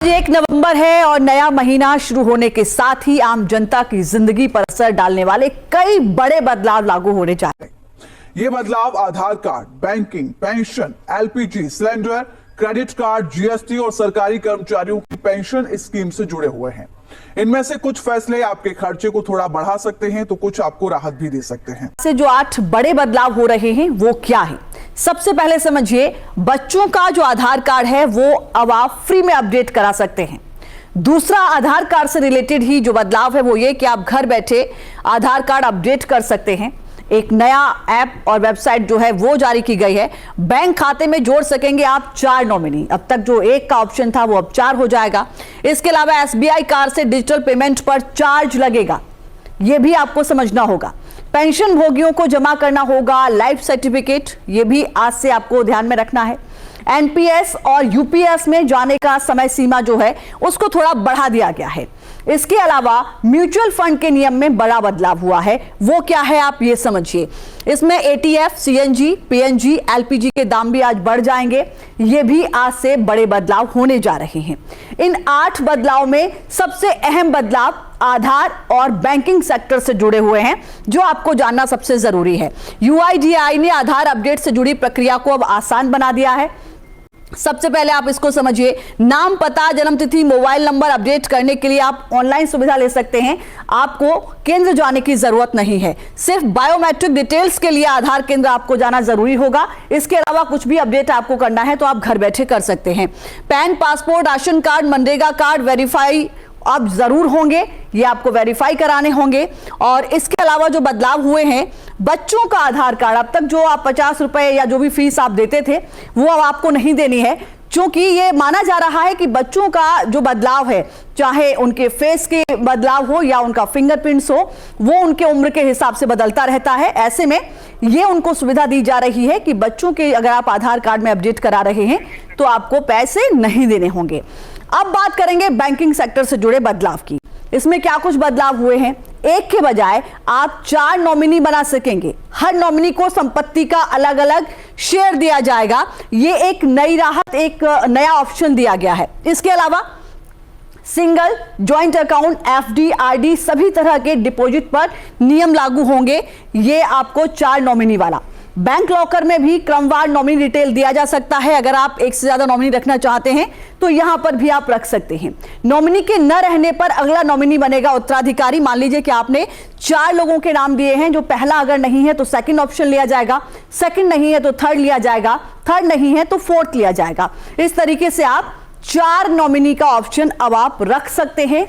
1 नवंबर है और नया महीना शुरू होने के साथ ही आम जनता की जिंदगी पर असर डालने वाले कई बड़े बदलाव लागू होने जा रहे हैं। ये बदलाव Aadhaar card, banking, pension, LPG cylinder, credit card, GST और सरकारी कर्मचारियों की पेंशन स्कीम से जुड़े हुए हैं। इनमें से कुछ फैसले आपके खर्चे को थोड़ा बढ़ा सकते हैं तो कुछ आपको राहत भी दे सकते हैं। से जो 8 बड़े बदलाव हो रहे हैं वो क्या है? सबसे पहले समझिए, बच्चों का जो आधार कार्ड है वो अब आप फ्री में अपडेट करा सकते हैं। दूसरा, आधार कार्ड से रिलेटेड ही जो बदलाव है वो ये कि आप घर बैठे आधार कार्ड अपडेट कर सकते हैं। एक नया ऐप और वेबसाइट जो है वो जारी की गई है। बैंक खाते में जोड़ सकेंगे आप 4 नॉमिनी। अब तक जो 1 का ऑप्शन था वो अब 4 हो जाएगा। इसके अलावा एसबीआई कार्ड से डिजिटल पेमेंट पर चार्ज लगेगा, ये भी आपको समझना होगा। पेंशन भोगियों को जमा करना होगा लाइफ सर्टिफिकेट, ये भी आज से आपको ध्यान में रखना है। एनपीएस और यूपीएस में जाने का समय सीमा जो है उसको थोड़ा बढ़ा दिया गया है। इसके अलावा म्यूचुअल फंड के नियम में बड़ा बदलाव हुआ है। वो क्या है आप ये समझिए। इसमें एटीएफ, सीएनजी, पीएनजी, एलपीजी के दाम भी आज बढ़ जाएंगे। ये भी आज से बड़े बदलाव होने जा रहे हैं। इन 8 बदलाव में सबसे अहम बदलाव आधार और बैंकिंग सेक्टर से जुड़े हुए हैं, जो आपको जानना सबसे जरूरी है। यूआईडीएआई ने आधार अपडेट से जुड़ी प्रक्रिया को अब आसान बना दिया है। सबसे पहले आप इसको समझिए, नाम, पता, जन्मतिथि, मोबाइल नंबर अपडेट करने के लिए आप ऑनलाइन सुविधा ले सकते हैं। आपको केंद्र जाने की जरूरत नहीं है। सिर्फ बायोमेट्रिक डिटेल्स के लिए आधार केंद्र आपको जाना जरूरी होगा। इसके अलावा कुछ भी अपडेट आपको करना है तो आप घर बैठे कर सकते हैं। Pan, passport, ration card, MNREGA card verify अब जरूर होंगे, ये आपको वेरीफाई कराने होंगे। और इसके अलावा जो बदलाव हुए हैं, बच्चों का आधार कार्ड, अब तक जो आप 50 रुपए या जो भी फीस आप देते थे वो अब आपको नहीं देनी है, क्योंकि ये माना जा रहा है कि बच्चों का जो बदलाव है, चाहे उनके फेस के बदलाव हो या उनका फिंगरप्रिंट्स हो, वो उनके उम्र के हिसाब से बदलता रहता है। ऐसे में ये उनको सुविधा दी जा रही है कि बच्चों के अगर आप आधार कार्ड में अपडेट करा रहे हैं तो आपको पैसे नहीं देने होंगे। अब बात करेंगे बैंकिंग सेक्टर से जुड़े बदलाव की। इसमें क्या कुछ बदलाव हुए हैं? 1 के बजाय आप 4 नॉमिनी बना सकेंगे। हर नॉमिनी को संपत्ति का अलग अलग शेयर दिया जाएगा। ये एक नई राहत, एक नया ऑप्शन दिया गया है। इसके अलावा single, joint account, FD, RD सभी तरह के डिपॉजिट पर नियम लागू होंगे। ये आपको 4 नॉमिनी वाला। बैंक लॉकर में भी क्रमवार नॉमिनी डिटेल दिया जा सकता है। अगर आप 1 से ज्यादा नॉमिनी रखना चाहते हैं तो यहां पर भी आप रख सकते हैं। नॉमिनी के न रहने पर अगला नॉमिनी बनेगा उत्तराधिकारी। मान लीजिए कि आपने 4 लोगों के नाम दिए हैं, जो पहला अगर नहीं है तो सेकंड ऑप्शन लिया जाएगा, सेकंड नहीं है तो थर्ड लिया जाएगा, थर्ड नहीं है तो फोर्थ लिया जाएगा। इस तरीके से आप 4 नॉमिनी का ऑप्शन अब आप रख सकते हैं।